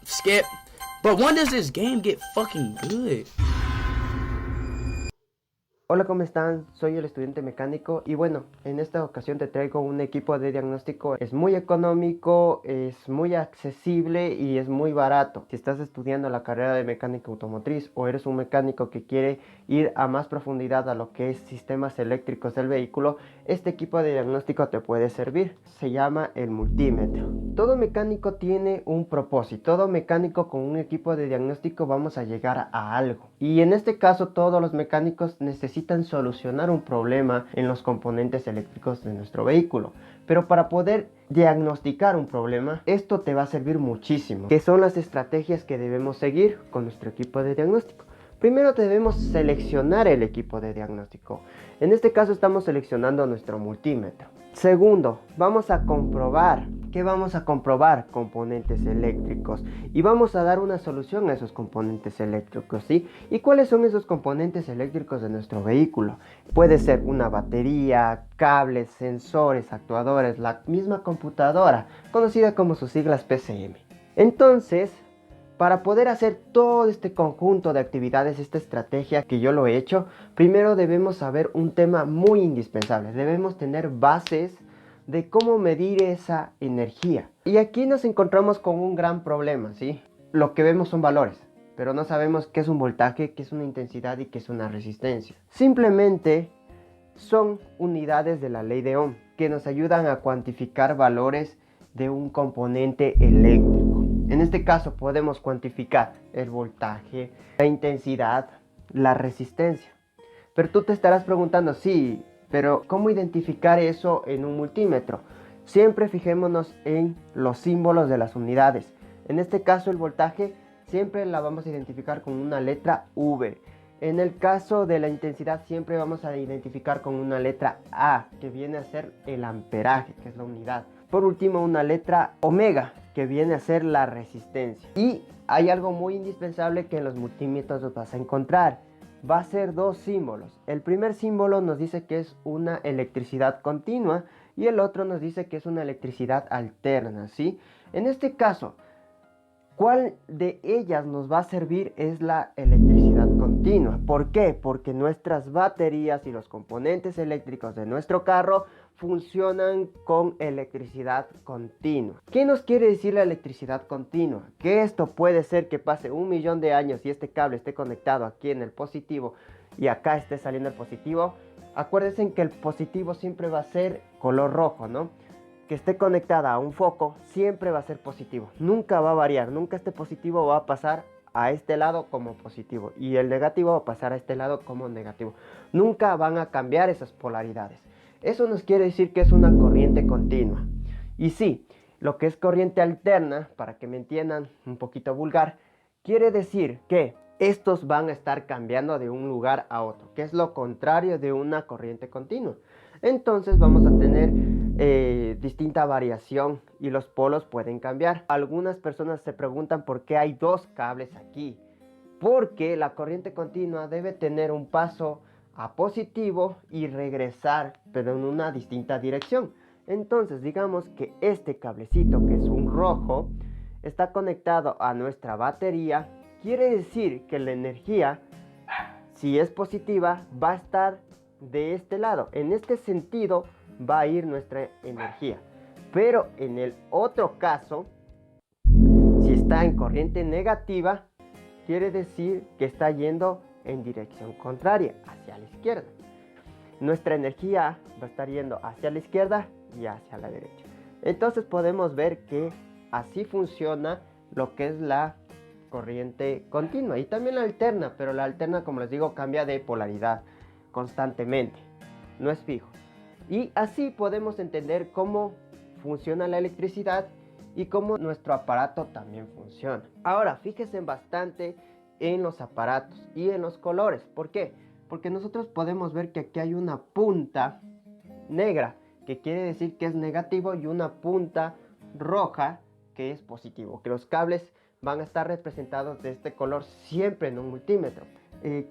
skip. But when does this game get fucking good? Hola, ¿cómo están? Soy el estudiante mecánico y bueno, en esta ocasión te traigo un equipo de diagnóstico. Es muy económico, es muy accesible y es muy barato. Si estás estudiando la carrera de mecánica automotriz o eres un mecánico que quiere ir a más profundidad a lo que es sistemas eléctricos del vehículo, este equipo de diagnóstico te puede servir. Se llama el multímetro. Todo mecánico tiene un propósito. Todo mecánico con un equipo de diagnóstico vamos a llegar a algo. Y en este caso todos los mecánicos necesitan solucionar un problema en los componentes eléctricos de nuestro vehículo. Pero para poder diagnosticar un problema, esto te va a servir muchísimo. ¿Qué son las estrategias que debemos seguir con nuestro equipo de diagnóstico? Primero debemos seleccionar el equipo de diagnóstico. En este caso estamos seleccionando nuestro multímetro. Segundo, vamos a comprobar. ¿Qué vamos a comprobar? Componentes eléctricos. Y vamos a dar una solución a esos componentes eléctricos, ¿sí? ¿Y cuáles son esos componentes eléctricos de nuestro vehículo? Puede ser una batería, cables, sensores, actuadores, la misma computadora, conocida como sus siglas PCM. Entonces, para poder hacer todo este conjunto de actividades, esta estrategia que yo lo he hecho, primero debemos saber un tema muy indispensable. Debemos tener bases de cómo medir esa energía. Y aquí nos encontramos con un gran problema, ¿sí? Lo que vemos son valores, pero no sabemos qué es un voltaje, qué es una intensidad y qué es una resistencia. Simplemente son unidades de la ley de Ohm que nos ayudan a cuantificar valores de un componente eléctrico. En este caso podemos cuantificar el voltaje, la intensidad, la resistencia. Pero tú te estarás preguntando, sí, pero ¿cómo identificar eso en un multímetro? Siempre fijémonos en los símbolos de las unidades. En este caso el voltaje siempre la vamos a identificar con una letra V. En el caso de la intensidad siempre vamos a identificar con una letra A, que viene a ser el amperaje, que es la unidad. Por último, una letra omega, que viene a ser la resistencia. Y hay algo muy indispensable que en los multímetros vas a encontrar. Va a ser dos símbolos. El primer símbolo nos dice que es una electricidad continua y el otro nos dice que es una electricidad alterna, ¿sí? En este caso, ¿cuál de ellas nos va a servir? Es la electricidad continua. ¿Por qué? Porque nuestras baterías y los componentes eléctricos de nuestro carro funcionan con electricidad continua. ¿Qué nos quiere decir la electricidad continua? Que esto puede ser que pase 1.000.000 de años y este cable esté conectado aquí en el positivo y acá esté saliendo el positivo. Acuérdense que el positivo siempre va a ser color rojo, ¿no? Que esté conectada a un foco siempre va a ser positivo, nunca va a variar, nunca este positivo va a pasar a este lado como positivo y el negativo va a pasar a este lado como negativo, nunca van a cambiar esas polaridades. Eso nos quiere decir que es una corriente continua. Y sí, lo que es corriente alterna, para que me entiendan un poquito vulgar, quiere decir que estos van a estar cambiando de un lugar a otro, que es lo contrario de una corriente continua. Entonces vamos a tener distinta variación y los polos pueden cambiar. Algunas personas se preguntan por qué hay dos cables aquí. Porque la corriente continua debe tener un paso a positivo y regresar, pero en una distinta dirección. Entonces digamos que este cablecito, que es un rojo, está conectado a nuestra batería. Quiere decir que la energía, si es positiva, va a estar de este lado. En este sentido va a ir nuestra energía. Pero en el otro caso, si está en corriente negativa, quiere decir que está yendo en dirección contraria, hacia la izquierda. Nuestra energía va a estar yendo hacia la izquierda y hacia la derecha. Entonces podemos ver que así funciona lo que es la corriente continua y también la alterna, pero la alterna, como les digo, cambia de polaridad constantemente, no es fijo. Y así podemos entender cómo funciona la electricidad y cómo nuestro aparato también funciona. Ahora, fíjense bastante en los aparatos y en los colores. ¿Por qué? Porque nosotros podemos ver que aquí hay una punta negra, que quiere decir que es negativo, y una punta roja, que es positivo, que los cables van a estar representados de este color siempre en un multímetro.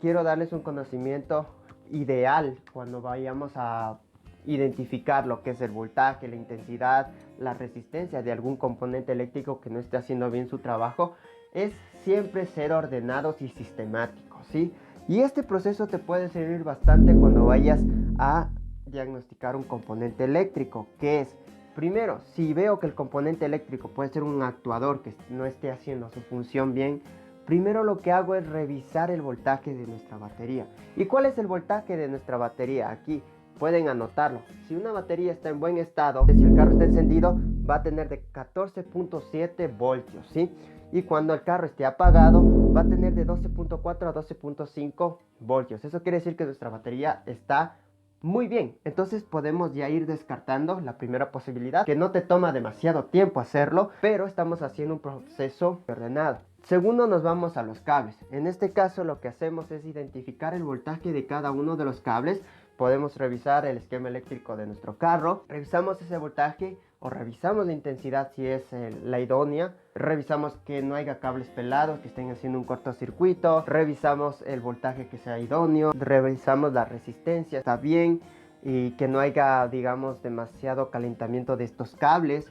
Quiero darles un conocimiento ideal cuando vayamos a identificar lo que es el voltaje, la intensidad, la resistencia de algún componente eléctrico que no esté haciendo bien su trabajo, es siempre ser ordenados y sistemáticos, ¿sí? Y este proceso te puede servir bastante cuando vayas a diagnosticar un componente eléctrico, que es, primero, si veo que el componente eléctrico puede ser un actuador que no esté haciendo su función bien, primero lo que hago es revisar el voltaje de nuestra batería. ¿Y cuál es el voltaje de nuestra batería? Aquí pueden anotarlo. Si una batería está en buen estado, si el carro está encendido, va a tener de 14.7 voltios, ¿sí? Y cuando el carro esté apagado, va a tener de 12.4 a 12.5 voltios. Eso quiere decir que nuestra batería está muy bien. Entonces podemos ya ir descartando la primera posibilidad, que no te toma demasiado tiempo hacerlo, pero estamos haciendo un proceso ordenado. Segundo, nos vamos a los cables. En este caso lo que hacemos es identificar el voltaje de cada uno de los cables. Podemos revisar el esquema eléctrico de nuestro carro, revisamos ese voltaje o revisamos la intensidad si es la idónea, revisamos que no haya cables pelados que estén haciendo un cortocircuito, revisamos el voltaje que sea idóneo, revisamos la resistencia, está bien, y que no haya, digamos, demasiado calentamiento de estos cables.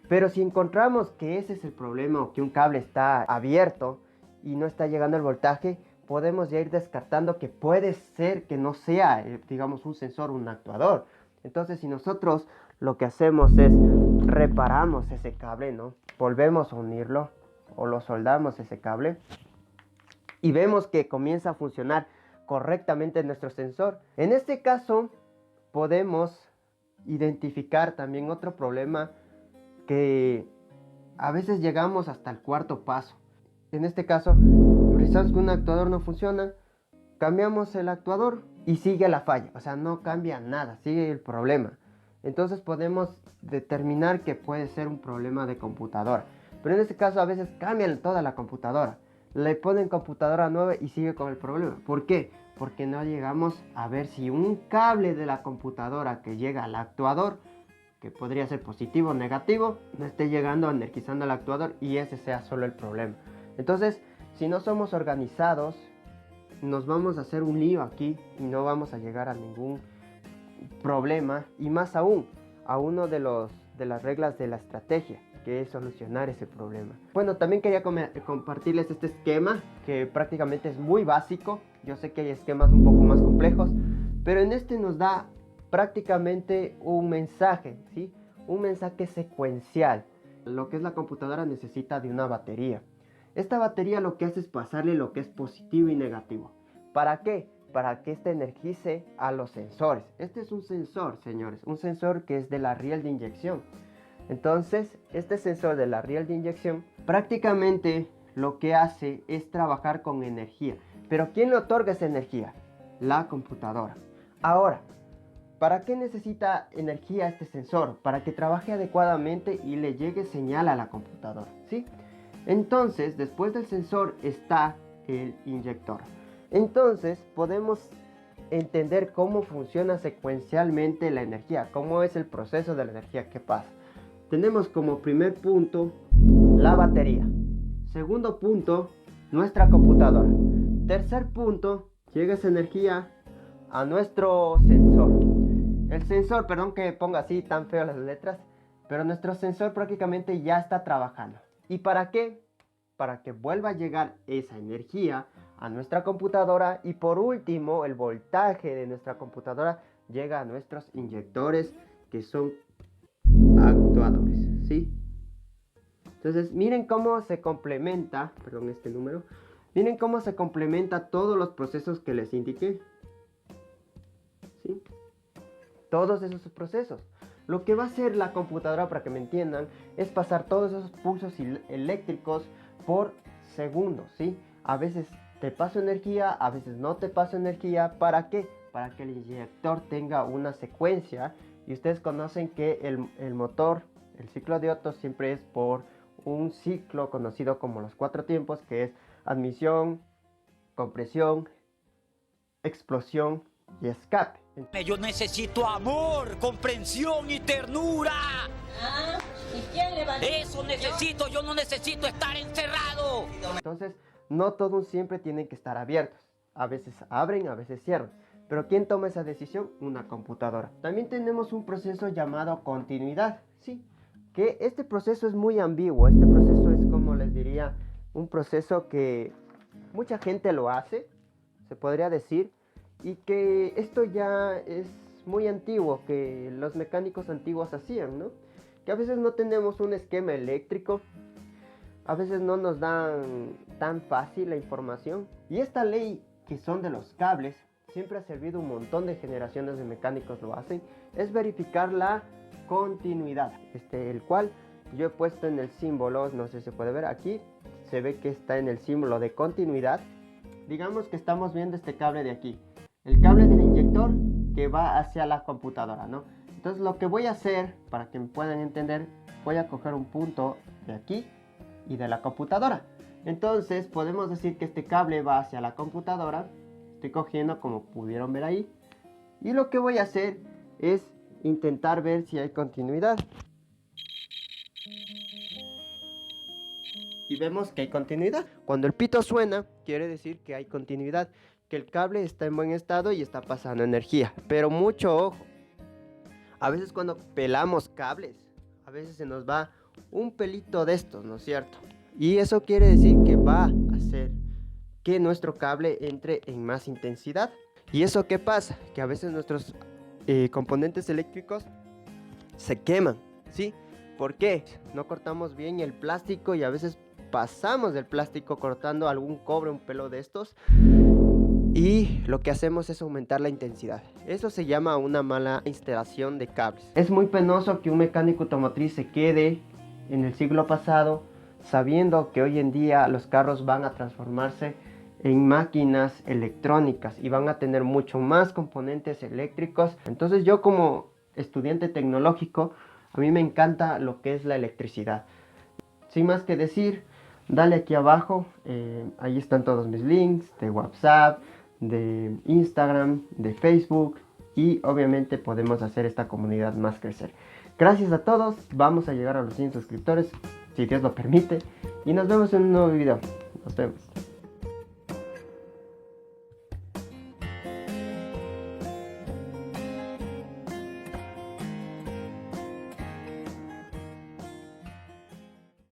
Pero si encontramos que ese es el problema o que un cable está abierto y no está llegando el voltaje, podemos ya ir descartando que puede ser que no sea, digamos, un sensor o un actuador. Entonces, si nosotros lo que hacemos es reparamos ese cable, ¿no? Volvemos a unirlo o lo soldamos ese cable y vemos que comienza a funcionar correctamente nuestro sensor. En este caso, podemos identificar también otro problema que a veces llegamos hasta el cuarto paso. En este caso, revisamos que un actuador no funciona, cambiamos el actuador y sigue la falla, o sea, no cambia nada, sigue el problema. Entonces podemos determinar que puede ser un problema de computadora, pero en este caso a veces cambian toda la computadora, le ponen computadora nueva y sigue con el problema. ¿Por qué? Porque no llegamos a ver si un cable de la computadora que llega al actuador, que podría ser positivo o negativo, no esté llegando energizando al actuador y ese sea solo el problema. Entonces, si no somos organizados, nos vamos a hacer un lío aquí y no vamos a llegar a ningún problema, y más aún a uno de las reglas de la estrategia, que es solucionar ese problema. Bueno, también quería compartirles este esquema que prácticamente es muy básico. Yo sé que hay esquemas un poco más complejos, pero en este nos da prácticamente un mensaje, ¿sí? Un mensaje secuencial. Lo que es la computadora necesita de una batería. Esta batería lo que hace es pasarle lo que es positivo y negativo. ¿Para qué? Para que este energice a los sensores. Este es un sensor, señores, un sensor que es de la riel de inyección. Entonces, este sensor de la riel de inyección prácticamente lo que hace es trabajar con energía. Pero ¿quién le otorga esa energía? La computadora. Ahora, ¿para qué necesita energía este sensor? Para que trabaje adecuadamente y le llegue señal a la computadora, ¿sí? Entonces, después del sensor está el inyector. Entonces, podemos entender cómo funciona secuencialmente la energía, cómo es el proceso de la energía, qué pasa. Tenemos como primer punto la batería. Segundo punto, nuestra computadora. Tercer punto, llega esa energía a nuestro sensor. El sensor, perdón que ponga así tan feo las letras, pero nuestro sensor prácticamente ya está trabajando. ¿Y para qué? Para que vuelva a llegar esa energía a nuestra computadora y por último el voltaje de nuestra computadora llega a nuestros inyectores, que son actuadores, ¿sí? Entonces miren cómo se complementa, perdón, este número, miren cómo se complementa todos los procesos que les indiqué, ¿sí? Todos esos procesos. Lo que va a hacer la computadora, para que me entiendan, es pasar todos esos pulsos eléctricos por segundo, ¿sí? A veces te paso energía, a veces no te paso energía. ¿Para qué? Para que el inyector tenga una secuencia. Y ustedes conocen que el motor, el ciclo de Otto, siempre es por un ciclo conocido como los 4 tiempos, que es admisión, compresión, explosión y escape. Yo necesito amor, comprensión y ternura. Ah, ¿y quién le va a decir? Eso necesito, yo no necesito estar encerrado. Entonces, no todos siempre tienen que estar abiertos. A veces abren, a veces cierran. Pero ¿quién toma esa decisión? Una computadora. También tenemos un proceso llamado continuidad, ¿sí? Que este proceso es muy ambiguo. Este proceso es, como les diría, un proceso que mucha gente lo hace, se podría decir, y que esto ya es muy antiguo, que los mecánicos antiguos hacían, ¿no? Que a veces no tenemos un esquema eléctrico, a veces no nos dan tan fácil la información. Y esta ley que son de los cables, siempre ha servido, un montón de generaciones de mecánicos lo hacen, es verificar la continuidad, el cual yo he puesto en el símbolo, no sé si se puede ver aquí, se ve que está en el símbolo de continuidad. Digamos que estamos viendo este cable de aquí, el cable del inyector que va hacia la computadora, ¿no? Entonces lo que voy a hacer, para que me puedan entender, voy a coger un punto de aquí y de la computadora. Entonces podemos decir que este cable va hacia la computadora. Estoy cogiendo, como pudieron ver ahí, y lo que voy a hacer es intentar ver si hay continuidad. Y vemos que hay continuidad. Cuando el pito suena, quiere decir que hay continuidad, que el cable está en buen estado y está pasando energía. Pero mucho ojo, a veces cuando pelamos cables, a veces se nos va un pelito de estos, ¿no es cierto? Y eso quiere decir que va a hacer que nuestro cable entre en más intensidad. ¿Y eso qué pasa? Que a veces nuestros componentes eléctricos se queman, ¿sí? ¿Por qué? No cortamos bien el plástico y a veces pasamos del plástico cortando algún cobre, un pelo de estos, y lo que hacemos es aumentar la intensidad. Eso se llama una mala instalación de cables. Es muy penoso que un mecánico automotriz se quede en el siglo pasado sabiendo que hoy en día los carros van a transformarse en máquinas electrónicas y van a tener mucho más componentes eléctricos. Entonces yo, como estudiante tecnológico, a mí me encanta lo que es la electricidad. Sin más que decir, dale aquí abajo, ahí están todos mis links de WhatsApp, de Instagram, de Facebook, y obviamente podemos hacer esta comunidad más crecer. Gracias a todos, vamos a llegar a los 100 suscriptores, si Dios lo permite, y nos vemos en un nuevo video. Nos vemos.